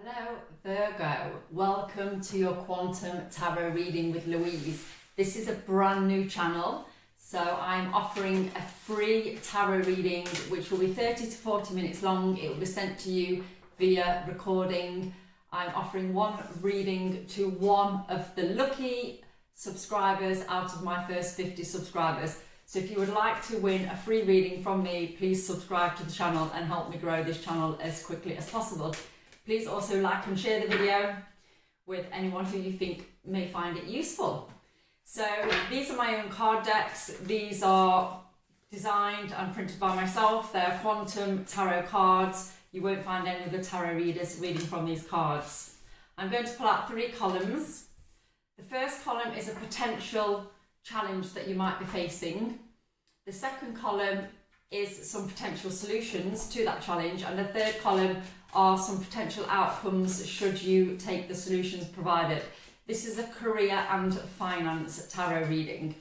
Hello Virgo, welcome to your Quantum Tarot reading with Louise. This is a brand new channel, so I'm offering a free tarot reading which will be 30 to 40 minutes long. It will be sent to you via recording. I'm offering one reading to one of the lucky subscribers out of my first 50 subscribers. So if you would like to win a free reading from me, please subscribe to the channel and help me grow this channel as quickly as possible. Please also like and share the video with anyone who you think may find it useful. So these are my own card decks. These are designed and printed by myself. They're quantum tarot cards. You won't find any of the tarot readers reading from these cards. I'm going to pull out 3 columns. The first column is a potential challenge that you might be facing. The second column is some potential solutions to that challenge, and the third column are some potential outcomes should you take the solutions provided. This is a career and finance tarot reading.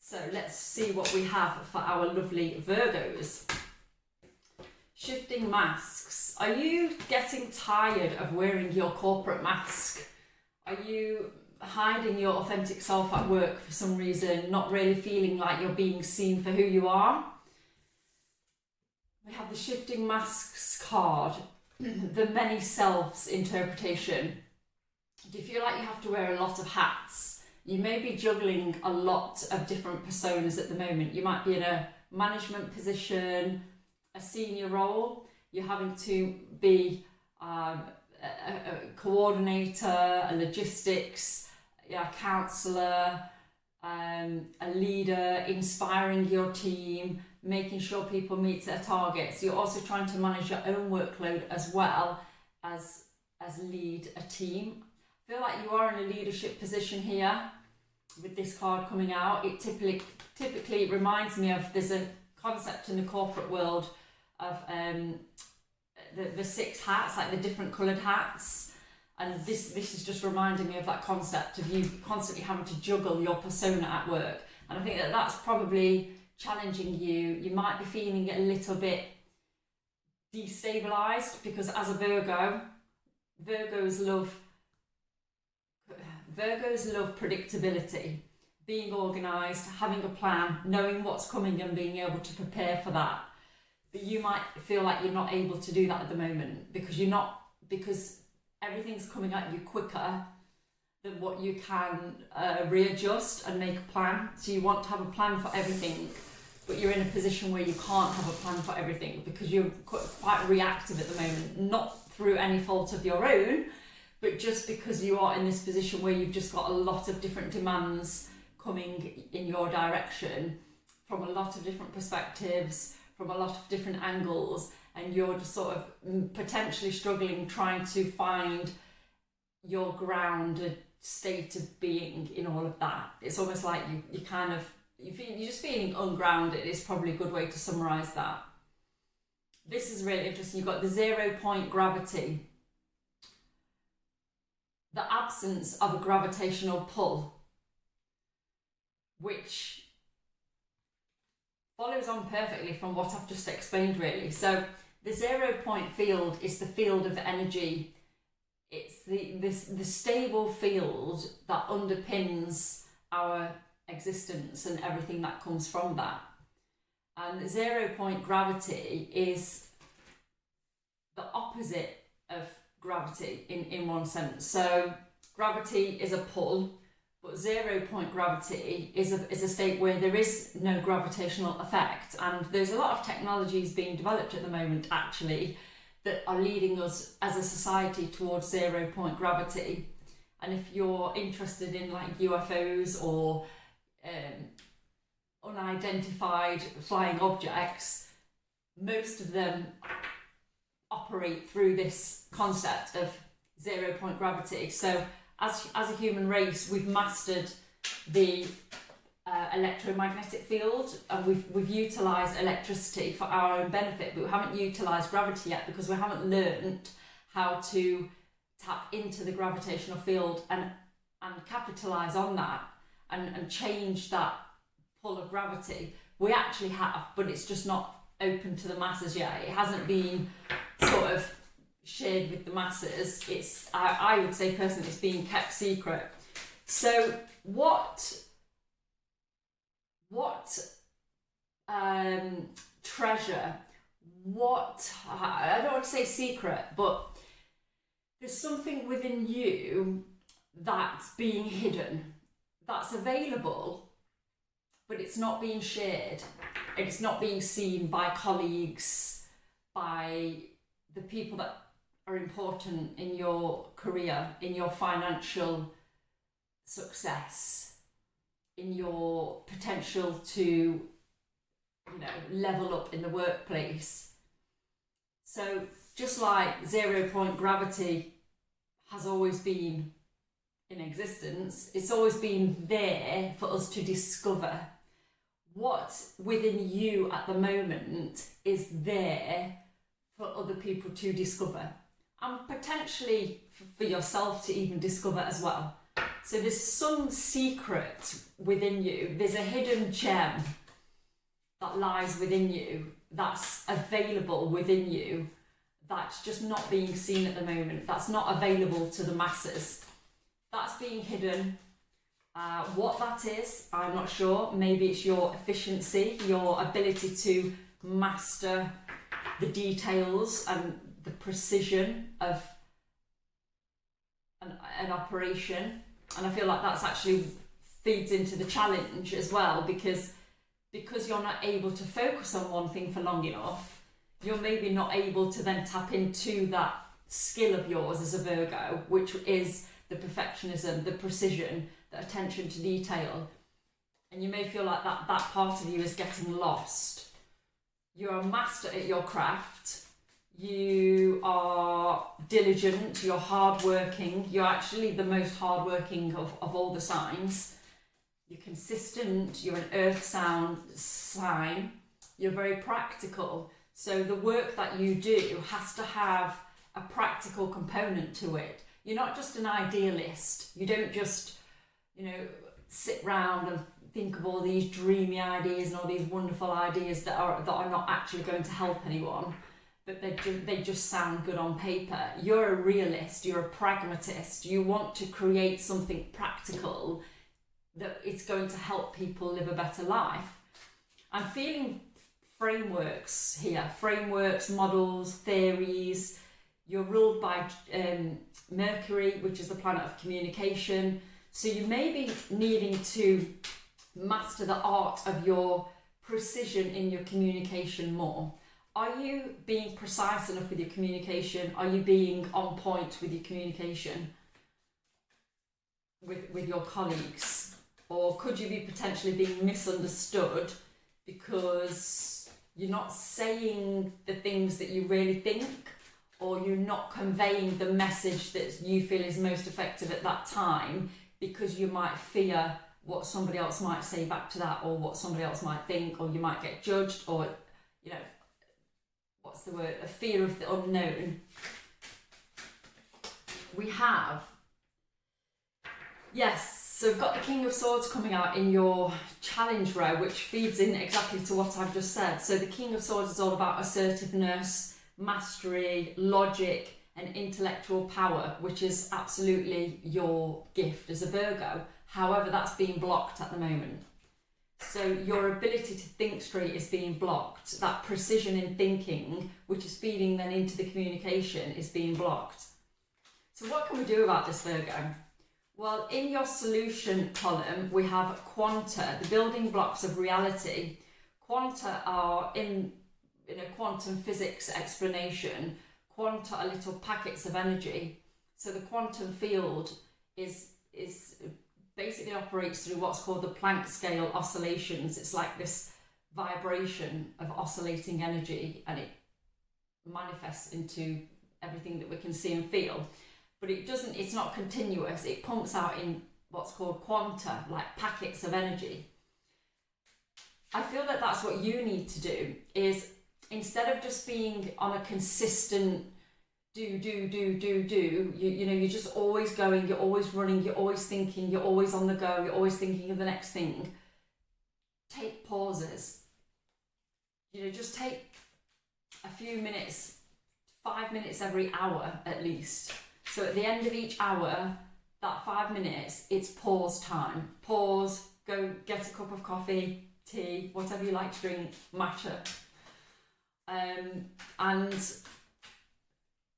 So let's see what we have for our lovely Virgos. Shifting masks. Are you getting tired of wearing your corporate mask? Are you hiding your authentic self at work for some reason, not really feeling like you're being seen for who you are? We have the shifting masks card, the many selves interpretation. Do you feel like you have to wear a lot of hats? You may be juggling a lot of different personas at the moment. You might be in a management position, a senior role. You're having to be a coordinator, a logistics, a counsellor, a leader, inspiring your team, making sure people meet their targets. You're also trying to manage your own workload as well as lead a team. I feel like you are in a leadership position here with this card coming out. It typically reminds me of, there's a concept in the corporate world of the 6 hats, like the different coloured hats. And this is just reminding me of that concept of you constantly having to juggle your persona at work. And I think that that's probably challenging you. You might be feeling a little bit destabilized because as a Virgo, Virgos love predictability, being organized, having a plan, knowing what's coming and being able to prepare for that. But you might feel like you're not able to do that at the moment because everything's coming at you quicker than what you can readjust and make a plan. So you want to have a plan for everything, but you're in a position where you can't have a plan for everything because you're quite reactive at the moment, not through any fault of your own, but just because you are in this position where you've just got a lot of different demands coming in your direction from a lot of different perspectives, from a lot of different angles, and you're just sort of potentially struggling trying to find your grounded state of being in all of that. It's almost like you're just feeling ungrounded is probably a good way to summarize that. This is really interesting. You've got the 0 point gravity, the absence of a gravitational pull, which follows on perfectly from what I've just explained really. So the 0 point field is the field of energy. It's the stable field that underpins our existence and everything that comes from that. And 0 point gravity is the opposite of gravity in one sense. So gravity is a pull, but 0 point gravity is a state where there is no gravitational effect. And there's a lot of technologies being developed at the moment actually that are leading us as a society towards 0 point gravity. And if you're interested in like UFOs or unidentified flying objects, most of them operate through this concept of 0 point gravity. So as a human race, we've mastered the electromagnetic field, and we've utilised electricity for our own benefit, but we haven't utilised gravity yet because we haven't learned how to tap into the gravitational field and capitalise on that and change that pull of gravity. We actually have, but it's just not open to the masses yet. It hasn't been sort of shared with the masses. I would say personally, it's being kept secret. So what treasure, I don't want to say secret, but there's something within you that's being hidden, that's available, but it's not being shared, and it's not being seen by colleagues, by the people that are important in your career, in your financial success, in your potential to, level up in the workplace. So just like 0 point gravity has always been in existence, it's always been there for us to discover. What within you at the moment is there for other people to discover, and potentially for yourself to even discover as well. So there's some secret within you, there's a hidden gem that lies within you, that's available within you, that's just not being seen at the moment, that's not available to the masses, that's being hidden. What that is, I'm not sure. Maybe it's your efficiency, your ability to master the details and the precision of an operation. And I feel like that's actually feeds into the challenge as well, because you're not able to focus on one thing for long enough, you're maybe not able to then tap into that skill of yours as a Virgo, which is the perfectionism, the precision, the attention to detail. And you may feel like that part of you is getting lost. You're a master at your craft, you are diligent, you're hardworking, you're actually the most hardworking of all the signs. You're consistent, you're an earth sign, you're very practical. So the work that you do has to have a practical component to it. You're not just an idealist. You don't just, sit round and think of all these dreamy ideas and all these wonderful ideas that are not actually going to help anyone, but they just sound good on paper. You're a realist, you're a pragmatist. You want to create something practical that it's going to help people live a better life. I'm feeling frameworks here, models, theories. You're ruled by Mercury, which is the planet of communication. So you may be needing to master the art of your precision in your communication more. Are you being precise enough with your communication? Are you being on point with your communication with your colleagues? Or could you be potentially being misunderstood because you're not saying the things that you really think, or you're not conveying the message that you feel is most effective at that time because you might fear what somebody else might say back to that, or what somebody else might think, or you might get judged, or, what's the word? A fear of the unknown. We have, so we've got the King of Swords coming out in your challenge row, which feeds in exactly to what I've just said. So the King of Swords is all about assertiveness, mastery, logic, and intellectual power, which is absolutely your gift as a Virgo. However, that's being blocked at the moment. So your ability to think straight is being blocked. That precision in thinking, which is feeding then into the communication, is being blocked. So what can we do about this, Virgo? Well, in your solution column, we have quanta, the building blocks of reality. Quanta are in a quantum physics explanation. Quanta are little packets of energy. So the quantum field is basically operates through what's called the Planck scale oscillations. It's like this vibration of oscillating energy, and it manifests into everything that we can see and feel. But it's not continuous. It pumps out in what's called quanta, like packets of energy. I feel that that's what you need to do, is instead of just being on a consistent do, you're just always going, you're always running, you're always thinking, you're always on the go, you're always thinking of the next thing. Take pauses. Just take a few minutes 5 minutes every hour at least. So at the end of each hour, that 5 minutes, it's pause time. Pause, go get a cup of coffee, tea, whatever you like to drink, matcha. And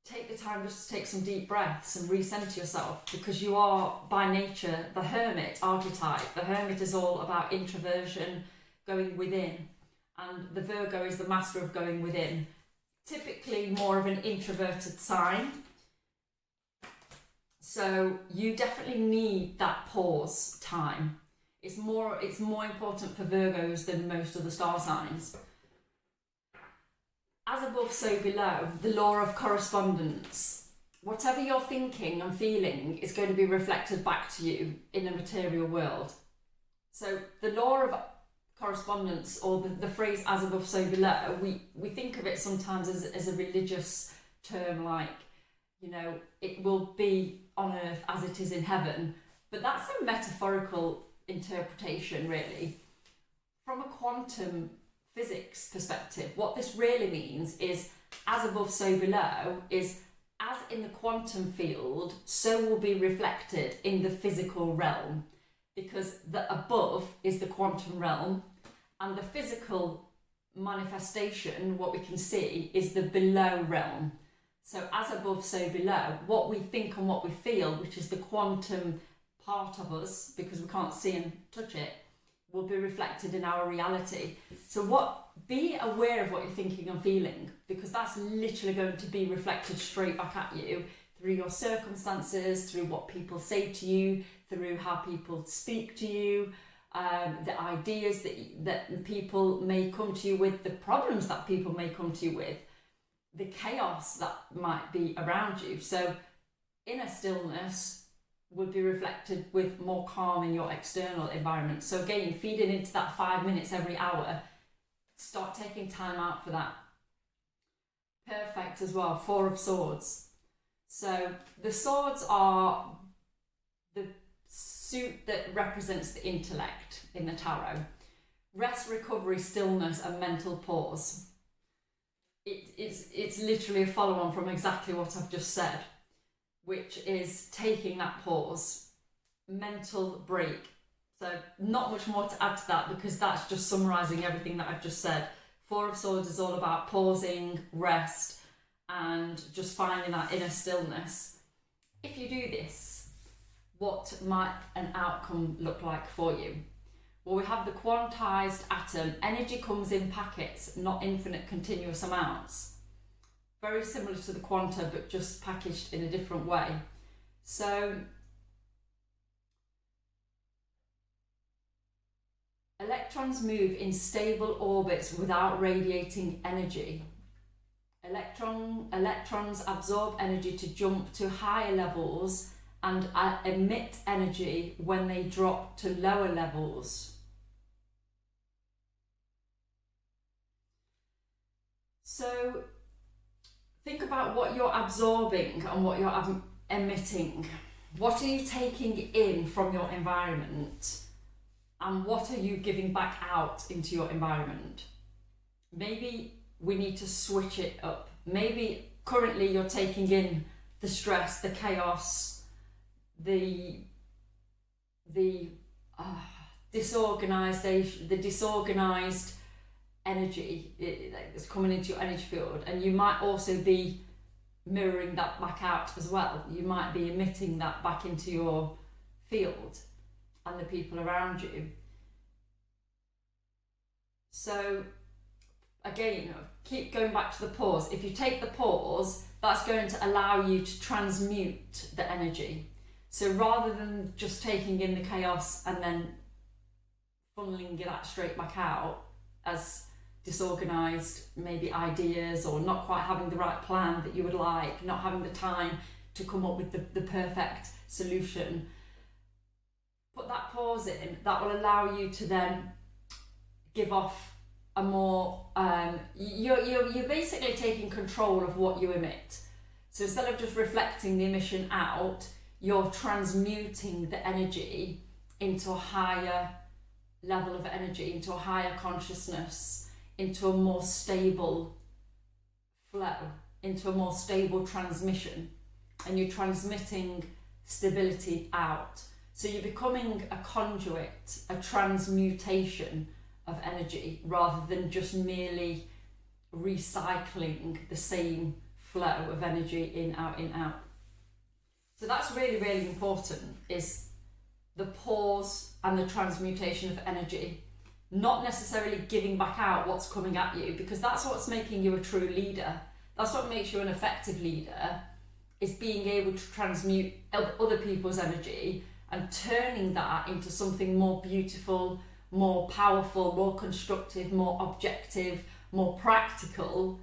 take the time just to take some deep breaths and recenter yourself, because you are by nature the hermit archetype. The hermit is all about introversion, going within, and the Virgo is the master of going within. Typically more of an introverted sign. So you definitely need that pause time. It's more important for Virgos than most other star signs. As above, so below, the law of correspondence. Whatever you're thinking and feeling is going to be reflected back to you in the material world. So the law of correspondence, or the phrase as above, so below, we think of it sometimes as a religious term, like, you know, it will be on earth as it is in heaven. But that's a metaphorical interpretation, really. From a quantum physics perspective, what this really means is as above, so below is as in the quantum field, so will be reflected in the physical realm, because the above is the quantum realm and the physical manifestation, what we can see, is the below realm. So as above, so below, what we think and what we feel, which is the quantum part of us, because we can't see and touch it, will be reflected in our reality. So be aware of what you're thinking and feeling, because that's literally going to be reflected straight back at you through your circumstances, through what people say to you, through how people speak to you, the ideas that people may come to you with, the problems that people may come to you with, the chaos that might be around you. So inner stillness would be reflected with more calm in your external environment. So again, feeding into that 5 minutes every hour, start taking time out for that. Perfect as well, 4 of Swords. So the swords are the suit that represents the intellect in the tarot. Rest, recovery, stillness, and mental pause. It's literally a follow-on from exactly what I've just said, which is taking that pause, mental break. So not much more to add to that, because that's just summarising everything that I've just said. 4 of Swords is all about pausing, rest, and just finding that inner stillness. If you do this, what might an outcome look like for you? Well, we have the quantized atom. Energy comes in packets, not infinite continuous amounts. Very similar to the quanta, but just packaged in a different way. So electrons move in stable orbits without radiating energy. Electrons absorb energy to jump to higher levels and emit energy when they drop to lower levels. So think about what you're absorbing and what you're emitting. What are you taking in from your environment? And what are you giving back out into your environment? Maybe we need to switch it up. Maybe currently you're taking in the stress, the chaos, the disorganized energy that's coming into your energy field, and you might also be mirroring that back out as well. You might be emitting that back into your field and the people around you. So again, keep going back to the pause. If you take the pause, that's going to allow you to transmute the energy. So rather than just taking in the chaos and then funneling that straight back out as disorganized maybe ideas, or not quite having the right plan that you would like, not having the time to come up with the perfect solution, put that pause in. That will allow you to then give off a more you're basically taking control of what you emit. So instead of just reflecting the emission out, you're transmuting the energy into a higher level of energy, into a higher consciousness, into a more stable flow. into a more stable transmission, and you're transmitting stability out. So you're becoming a conduit, a transmutation of energy, rather than just merely recycling the same flow of energy in, out, in, out. So that's really, really important, is the pause and the transmutation of energy, not necessarily giving back out what's coming at you, because that's what's making you a true leader. That's what makes you an effective leader, is being able to transmute other people's energy and turning that into something more beautiful, more powerful, more constructive, more objective, more practical,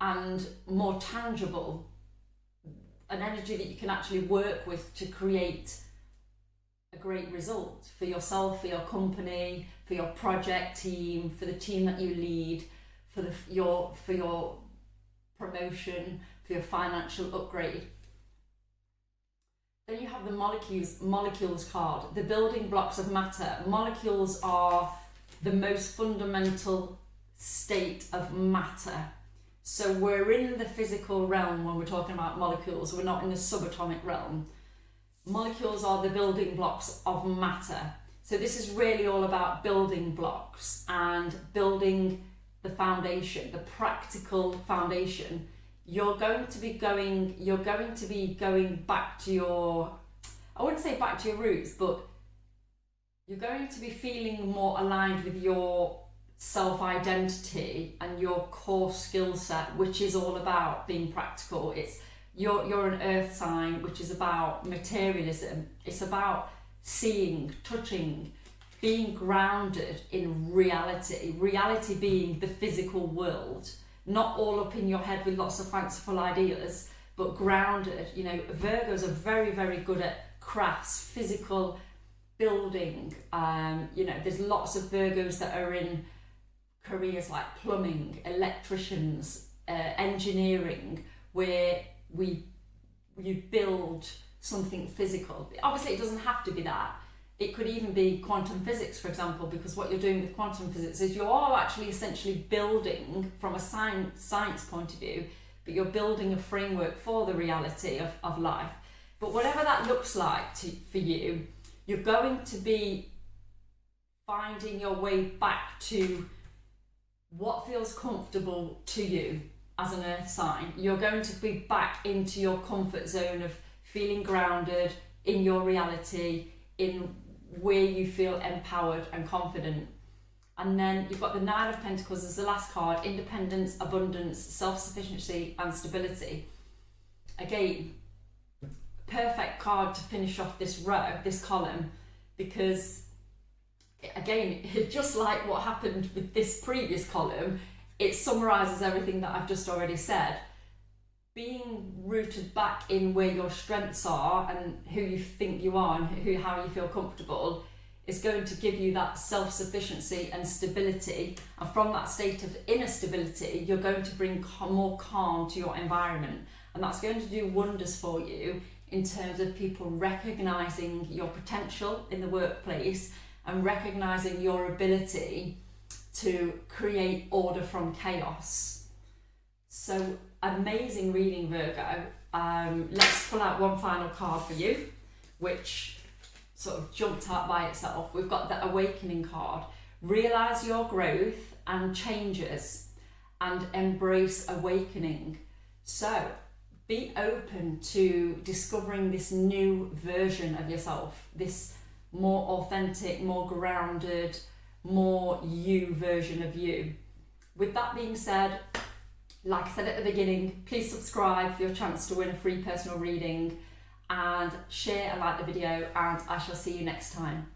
and more tangible. An energy that you can actually work with to create a great result for yourself, for your company, for your project team, for the team that you lead, for your promotion, for your financial upgrade. Then you have the molecules card, the building blocks of matter. Molecules are the most fundamental state of matter. So we're in the physical realm when we're talking about molecules. We're not in the subatomic realm. Molecules are the building blocks of matter. So this is really all about building blocks and building the foundation, the practical foundation. You're going to be going back to your, I wouldn't say back to your roots, but you're going to be feeling more aligned with your self-identity and your core skill set, which is all about being practical. It's you're an earth sign, which is about materialism. It's about seeing, touching, being grounded in reality. Reality being the physical world, not all up in your head with lots of fanciful ideas, but grounded. You know, Virgos are very, very good at crafts, physical building. You know, there's lots of Virgos that are in careers like plumbing, electricians, engineering, where you build something physical. Obviously, it doesn't have to be that. It could even be quantum physics, for example, because what you're doing with quantum physics is you are actually essentially building from a science point of view, but you're building a framework for the reality of life. But whatever that looks like for you, you're going to be finding your way back to what feels comfortable to you as an earth sign. You're going to be back into your comfort zone of feeling grounded in your reality, in where you feel empowered and confident. And then you've got the Nine of Pentacles as the last card: independence, abundance, self-sufficiency and stability. Again, perfect card to finish off this row, this column, because again, just like what happened with this previous column, it summarises everything that I've just already said. Being rooted back in where your strengths are and who you think you are and how you feel comfortable is going to give you that self-sufficiency and stability. And from that state of inner stability, you're going to bring more calm to your environment. And that's going to do wonders for you in terms of people recognising your potential in the workplace and recognising your ability to create order from chaos. So amazing reading, Virgo. Let's pull out one final card for you, which sort of jumped out by itself. We've got the Awakening card. Realise your growth and changes and embrace awakening. So be open to discovering this new version of yourself, this more authentic, more grounded, more you version of you. With that being said, like I said at the beginning, please subscribe for your chance to win a free personal reading, and share and like the video, and I shall see you next time.